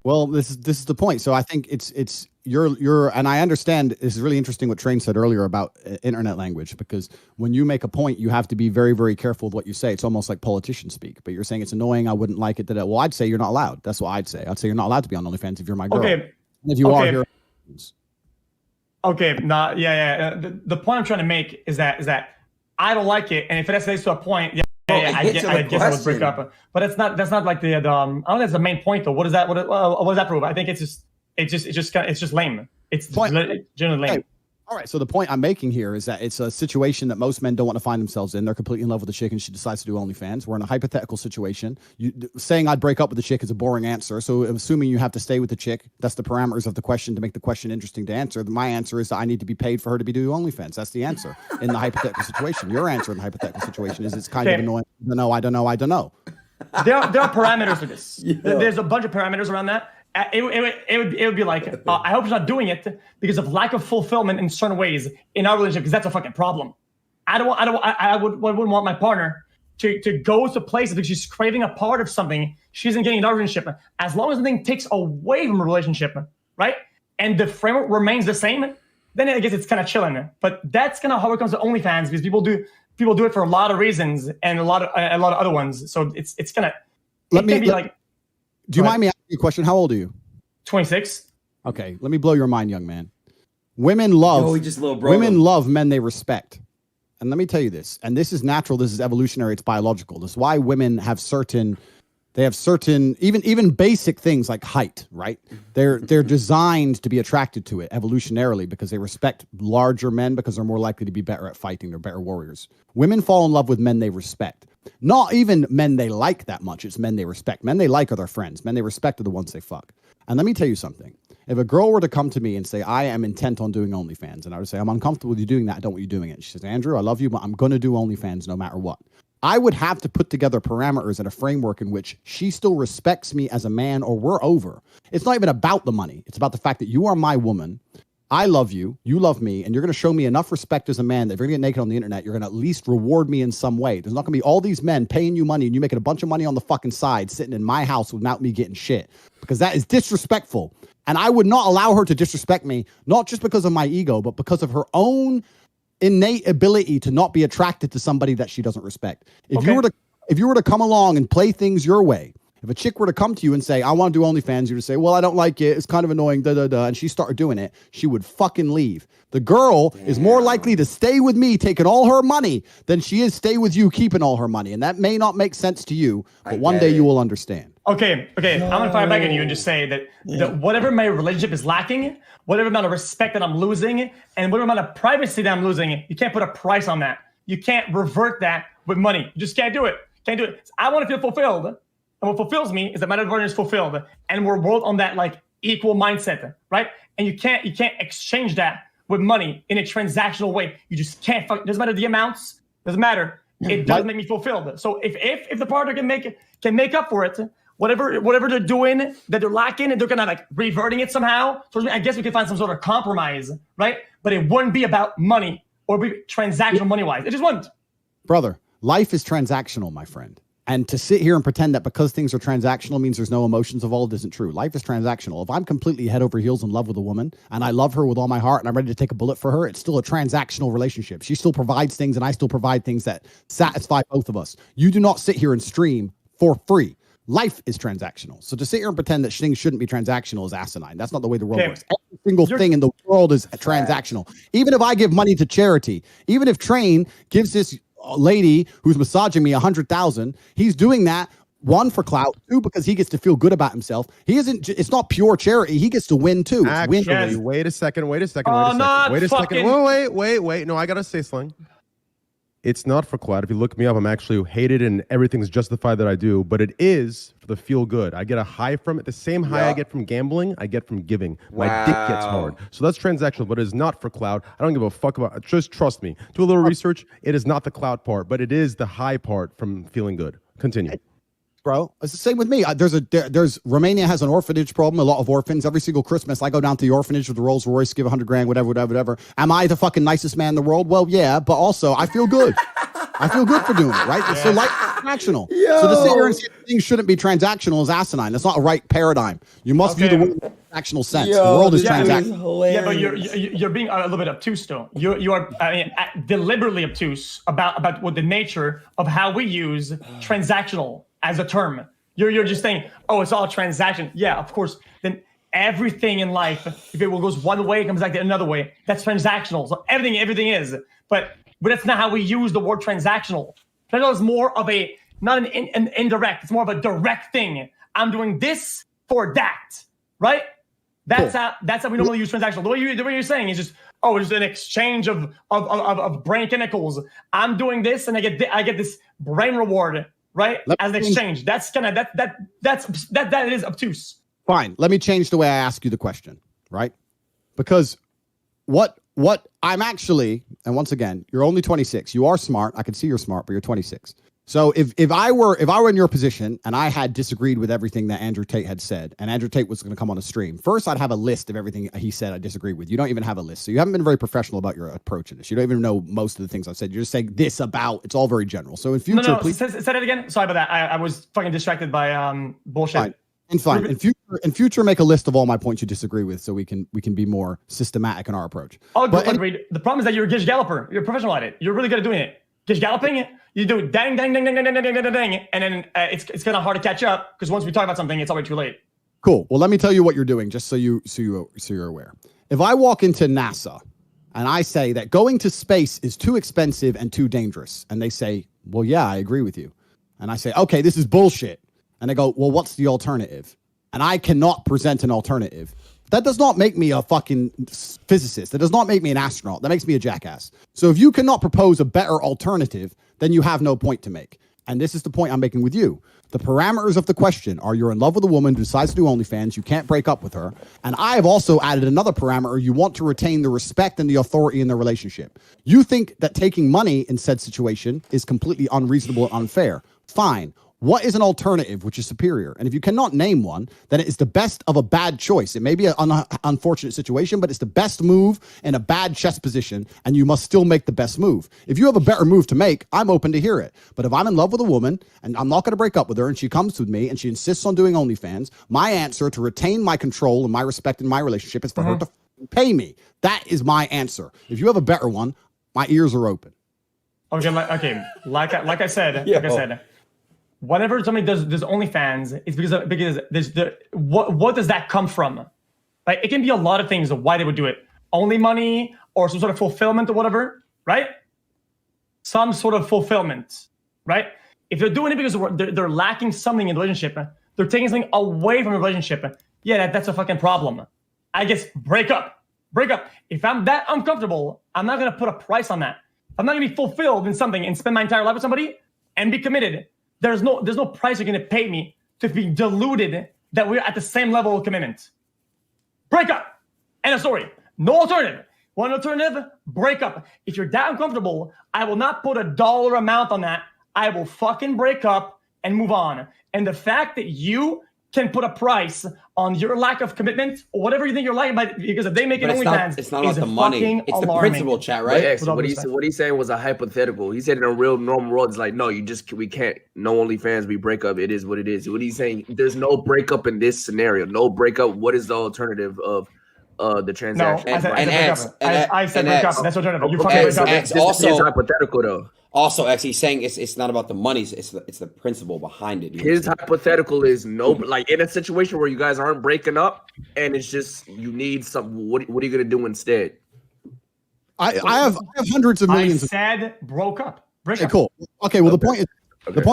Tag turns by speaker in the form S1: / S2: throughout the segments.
S1: Well, this is the point. So I think it's you're and I understand this is really interesting what Train said earlier about internet language, because when you make a point, you have to be very, very careful with what you say. It's almost like politicians speak. But you're saying it's annoying. I wouldn't like it. Well, I'd say you're not allowed. That's what I'd say. I'd say you're not allowed to be on OnlyFans if you're my girl.
S2: Okay.
S1: And if you are here.
S2: Okay. Yeah. The point I'm trying to make is that I don't like it, and if it escalates to a point, I guess I would break up. But that's not like the I don't think that's the main point though. What does that prove? I think it's just lame. It's generally lame.
S1: Hey, all right. So the point I'm making here is that it's a situation that most men don't want to find themselves in. They're completely in love with the chick and she decides to do OnlyFans. We're in a hypothetical situation. Saying I'd break up with the chick is a boring answer. So assuming you have to stay with the chick, that's the parameters of the question to make the question interesting to answer. My answer is that I need to be paid for her to be doing OnlyFans. That's the answer in the hypothetical situation. Your answer in the hypothetical situation is it's kind of annoying. I don't know.
S2: There are parameters to this. Yeah. There's a bunch of parameters around that. It would be like, I hope she's not doing it because of lack of fulfillment in certain ways in our relationship, because that's a fucking problem. I wouldn't want my partner to go to places because she's craving a part of something she isn't getting in our relationship. As long as something takes away from a relationship, right? And the framework remains the same, then I guess it's kind of chilling. But that's kind of how it comes to OnlyFans, because people do it for a lot of reasons and a lot of other ones. So it's kind of,
S1: do you mind me asking you a question? How old are you?
S2: 26.
S1: Okay, let me blow your mind, young man. Women love men they respect. And let me tell you this, and this is natural, this is evolutionary, it's biological. This is why women have certain even basic things like height, right? They're designed to be attracted to it evolutionarily because they respect larger men because they're more likely to be better at fighting. They're better warriors. Women fall in love with men they respect. Not even men they like that much. It's men they respect. Men they like are their friends. Men they respect are the ones they fuck. And let me tell you something. If a girl were to come to me and say, I am intent on doing OnlyFans, and I would say, I'm uncomfortable with you doing that, I don't want you doing it. She says, Andrew, I love you, but I'm going to do OnlyFans no matter what. I would have to put together parameters and a framework in which she still respects me as a man, or we're over. It's not even about the money. It's about the fact that you are my woman. I love you. You love me. And you're going to show me enough respect as a man that if you're going to get naked on the internet, you're going to at least reward me in some way. There's not going to be all these men paying you money and you making a bunch of money on the fucking side sitting in my house without me getting shit, because that is disrespectful. And I would not allow her to disrespect me, not just because of my ego, but because of her own innate ability to not be attracted to somebody that she doesn't respect. If you were to come along and play things your way, if a chick were to come to you and say, I want to do OnlyFans, you would say, well, I don't like it. It's kind of annoying, and she started doing it, she would fucking leave. The girl is more likely to stay with me taking all her money than she is stay with you keeping all her money. And that may not make sense to you, but one day you will understand.
S2: Okay. I'm going to fire back at you and just say that whatever my relationship is lacking, whatever amount of respect that I'm losing, and whatever amount of privacy that I'm losing, you can't put a price on that. You can't revert that with money. You just can't do it. I want to feel fulfilled. And what fulfills me is that my partner is fulfilled. And we're both on that like equal mindset, right? And you can't exchange that with money in a transactional way. You just can't. Doesn't matter the amounts. Doesn't matter. It does make me fulfilled. So if the partner can make up for it, whatever they're doing that they're lacking, and they're kind of like reverting it somehow. So I guess we can find some sort of compromise, right? But it wouldn't be about money or be transactional money wise. It just wouldn't.
S1: Brother, life is transactional, my friend. And to sit here and pretend that because things are transactional means there's no emotions involved isn't true. Life is transactional. If I'm completely head over heels in love with a woman and I love her with all my heart and I'm ready to take a bullet for her, it's still a transactional relationship. She still provides things and I still provide things that satisfy both of us. You do not sit here and stream for free. Life is transactional. So to sit here and pretend that things shouldn't be transactional is asinine. That's not the way the world works. Every single thing in the world is transactional. Even if I give money to charity, even if Train gives this lady who's massaging me 100,000, he's doing that, one, for clout, two, because he gets to feel good about himself. It's not pure charity. He gets to win too.
S3: Actually, wait a second. No, I gotta say something. It's not for clout. If you look me up, I'm actually hated and everything's justified that I do, but it is for the feel good. I get a high from it. The same high I get from gambling, I get from giving. My dick gets hard. So that's transactional, but it is not for clout. I don't give a fuck about it. Just trust me. Do a little research. It is not the clout part, but it is the high part from feeling good. Continue.
S1: Bro, it's the same with me. There's Romania has an orphanage problem. A lot of orphans. Every single Christmas, I go down to the orphanage with the Rolls Royce, give $100 grand, whatever. Am I the fucking nicest man in the world? Well, yeah, but also I feel good. I feel good for doing it, right? So like transactional. So to sit here and say things shouldn't be transactional is asinine. That's not a right paradigm. You must view the world in a transactional sense. The world is transactional.
S2: Yeah, but you're being a little bit obtuse, though. You are deliberately obtuse about what the nature of how we use transactional as a term. You're just saying, oh, it's all transaction. Yeah, of course. Then everything in life, if it goes one way, it comes back the another way. That's transactional. So everything is. But that's not how we use the word transactional. Transactional is more of not an indirect. It's more of a direct thing. I'm doing this for that, right? That's how we normally use transactional. The way you're saying is just, oh, it's an exchange of brain chemicals. I'm doing this and I get this brain reward, right? As an exchange. That's kind of that is obtuse.
S1: Fine. Let me change the way I ask you the question, right? Because what I'm actually, and once again, you're only 26. You are smart. I can see you're smart, but you're 26. So if I were in your position and I had disagreed with everything that Andrew Tate had said, and Andrew Tate was going to come on a stream, first I'd have a list of everything he said I disagree with. You don't even have a list. So you haven't been very professional about your approach in this. You don't even know most of the things I've said. You're just saying this about, it's all very general. So in future, please.
S2: Say that again. Sorry about that. I was fucking distracted by bullshit.
S1: Fine. And fine. In future, make a list of all my points you disagree with, so we can be more systematic in our approach.
S2: Oh, but the problem is that you're a gish galloper. You're a professional at it. You're really good at doing it. Gish galloping, you do dang, dang, dang, dang, dang, dang, dang, dang, dang, and then it's kind of hard to catch up because once we talk about something, it's already too late.
S1: Cool. Well, let me tell you what you're doing, just so you're aware. If I walk into NASA and I say that going to space is too expensive and too dangerous, and they say, "Well, yeah, I agree with you," and I say, "Okay, this is bullshit," and they go, "Well, what's the alternative?" And I cannot present an alternative. That does not make me a fucking physicist. That does not make me an astronaut. That makes me a jackass. So if you cannot propose a better alternative, then you have no point to make. And this is the point I'm making with you. The parameters of the question are you're in love with a woman who decides to do OnlyFans. You can't break up with her. And I have also added another parameter. You want to retain the respect and the authority in the relationship. You think that taking money in said situation is completely unreasonable and unfair. Fine. What is an alternative which is superior? And if you cannot name one, then it is the best of a bad choice. It may be an unfortunate situation, but it's the best move in a bad chess position, and you must still make the best move. If you have a better move to make, I'm open to hear it. But if I'm in love with a woman, and I'm not going to break up with her, and she comes with me, and she insists on doing OnlyFans, my answer to retain my control and my respect in my relationship is for her to pay me. That is my answer. If you have a better one, my ears are open.
S2: Okay, like I said, whenever somebody does OnlyFans, it's because there's what does that come from? Like, it can be a lot of things of why they would do it. Only money or some sort of fulfillment or whatever, right? Some sort of fulfillment, right? If they're doing it because they're lacking something in the relationship, they're taking something away from the relationship, yeah, that's a fucking problem. I guess break up. If I'm that uncomfortable, I'm not going to put a price on that. I'm not going to be fulfilled in something and spend my entire life with somebody and be committed. There's no price you're going to pay me to be deluded that we're at the same level of commitment. Break up. End of story. No alternative. One alternative, break up. If you're that uncomfortable, I will not put a dollar amount on that. I will fucking break up and move on. And the fact that you can put a price on your lack of commitment or whatever you think you're like, because if they make it OnlyFans,
S4: it's not about the money. It's the principle, chat, right?
S5: Yeah, what he's saying was a hypothetical. He said in a real normal world, it's like, no, we can't. No OnlyFans, we break up. It is what it is. What he's saying, there's no breakup in this scenario. No breakup. What is the alternative of the transaction?
S2: No, I said break up. That's alternative. You fucking break up.
S5: This is hypothetical though.
S4: Also, X, he's saying it's not about the money. It's the principle behind it.
S5: His hypothetical is like in a situation where you guys aren't breaking up and it's just you need some. What are you gonna do instead?
S1: I have hundreds of millions.
S2: I said broke up.
S1: Okay, cool. Okay, well the point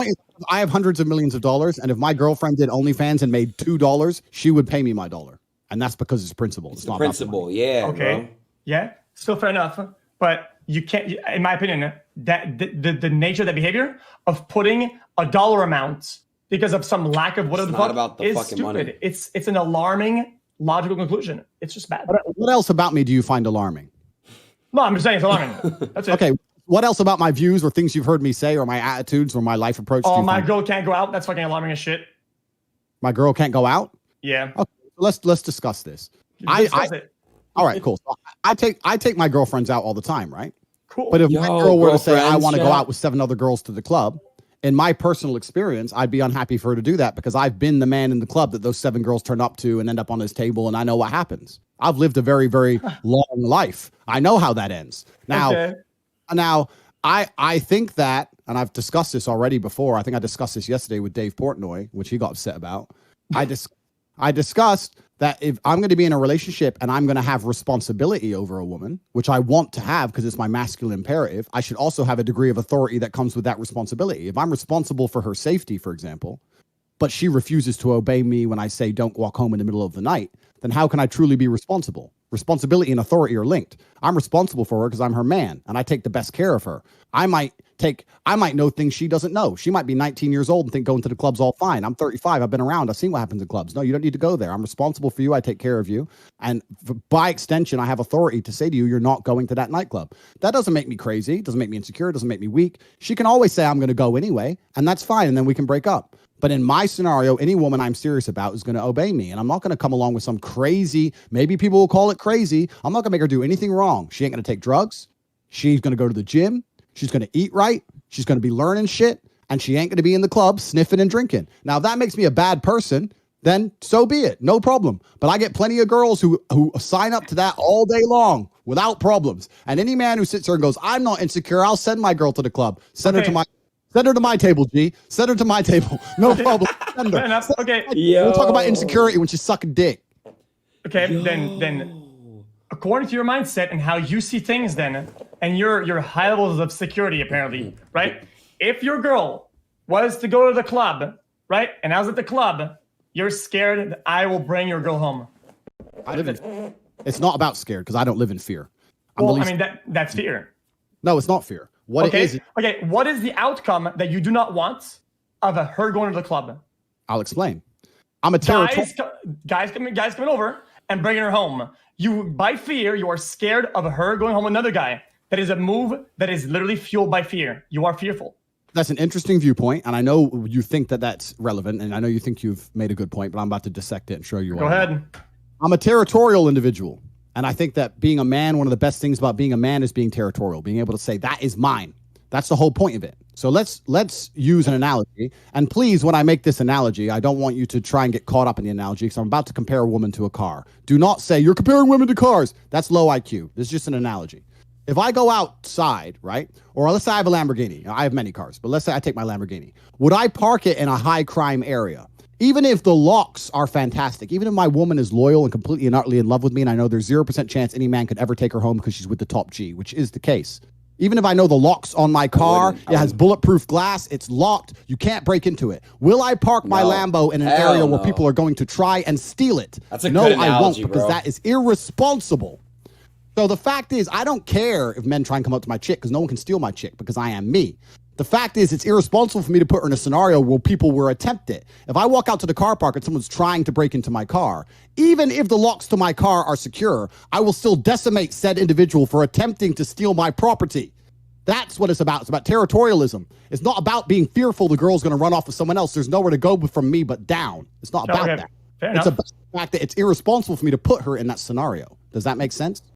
S1: is I have hundreds of millions of dollars, and if my girlfriend did OnlyFans and made $2, she would pay me my $1, and that's because it's principle. It's not
S4: principle. Yeah.
S2: Okay.
S4: Bro.
S2: Yeah. Still fair enough, but you can't, in my opinion, that the nature of that behavior of putting a dollar amount because of some lack of whatever the fuck
S4: about the
S2: is
S4: fucking
S2: stupid.
S4: money.
S2: It's an alarming logical conclusion. It's just bad.
S1: What else about me do you find alarming?
S2: No, I'm just saying it's alarming. That's it.
S1: Okay. What else about my views or things you've heard me say or my attitudes or my life approach?
S2: Oh, my girl can't go out. That's fucking alarming as shit.
S1: My girl can't go out?
S2: Yeah.
S1: Okay, let's discuss this. All right, cool. So I take my girlfriends out all the time, right?
S2: Cool.
S1: But if my girl were to say, I
S4: girlfriends,
S1: want to go
S4: yeah.
S1: out with 7 other girls to the club, in my personal experience, I'd be unhappy for her to do that because I've been the man in the club that those 7 girls turn up to and end up on his table, and I know what happens. I've lived a very, very long life. I know how that ends. Now, I think that, and I've discussed this already before. I think I discussed this yesterday with Dave Portnoy, which he got upset about. I discussed that if I'm going to be in a relationship and I'm going to have responsibility over a woman, which I want to have because it's my masculine imperative, I should also have a degree of authority that comes with that responsibility. If I'm responsible for her safety, for example, but she refuses to obey me when I say don't walk home in the middle of the night, then how can I truly be responsible? Responsibility and authority are linked. I'm responsible for her because I'm her man and I take the best care of her. I might know things she doesn't know. She might be 19 years old and think going to the club's all fine. I'm 35. I've been around. I've seen what happens in clubs. No, you don't need to go there. I'm responsible for you. I take care of you. And by extension, I have authority to say to you, you're not going to that nightclub. That doesn't make me crazy. It doesn't make me insecure. It doesn't make me weak. She can always say I'm going to go anyway, and that's fine. And then we can break up. But in my scenario, any woman I'm serious about is going to obey me. And I'm not going to come along with some crazy, maybe people will call it crazy. I'm not going to make her do anything wrong. She ain't going to take drugs. She's going to go to the gym. She's going to eat right. She's going to be learning shit. And she ain't going to be in the club sniffing and drinking. Now, if that makes me a bad person, then so be it. No problem. But I get plenty of girls who sign up to that all day long without problems. And any man who sits there and goes, I'm not insecure, I'll send my girl to the club. Send her to my table, G. Send her to my table. No problem. Send her.
S2: Fair enough. Okay.
S1: We'll talk about insecurity when she's sucking dick.
S2: Okay. Then according to your mindset and how you see things then, and your high levels of security apparently, right? If your girl was to go to the club, right? And I was at the club, you're scared that I will bring your girl home.
S1: It's not about scared because I don't live in fear.
S2: That's fear.
S1: No, it's not fear. What it is.
S2: Okay, what is the outcome that you do not want of her going to the club?
S1: I'll explain. I'm a territorial.
S2: Guys coming over and bringing her home. You, by fear, you are scared of her going home with another guy. That is a move that is literally fueled by fear. You are fearful.
S1: That's an interesting viewpoint, and I know you think that that's relevant, and I know you think you've made a good point, but I'm about to dissect it and show you why.
S2: Go ahead.
S1: I'm a territorial individual. And I think that being a man, one of the best things about being a man is being territorial, being able to say, that is mine. That's the whole point of it. So let's use an analogy. And please, when I make this analogy, I don't want you to try and get caught up in the analogy because I'm about to compare a woman to a car. Do not say, you're comparing women to cars. That's low IQ. This is just an analogy. If I go outside, right, or let's say I have a Lamborghini. I have many cars, but let's say I take my Lamborghini. Would I park it in a high crime area? Even if the locks are fantastic, even if my woman is loyal and completely and utterly in love with me, and I know there's 0% chance any man could ever take her home because she's with the top G, which is the case. Even if I know the locks on my car, it has bulletproof glass, it's locked, you can't break into it. Will I park my Lambo in an area where people are going to try and steal it?
S4: That's a good analogy,
S1: I won't, because
S4: bro.
S1: that is irresponsible. So the fact is, I don't care if men try and come up to my chick because no one can steal my chick because I am me. The fact is, it's irresponsible for me to put her in a scenario where people will attempt it. If I walk out to the car park and someone's trying to break into my car, even if the locks to my car are secure, I will still decimate said individual for attempting to steal my property. That's what it's about. It's about territorialism. It's not about being fearful the girl's going to run off with someone else. There's nowhere to go from me but down. It's not about that.
S2: Fair
S1: It's
S2: enough.
S1: about the fact that it's irresponsible for me to put her in that scenario. Does that make sense?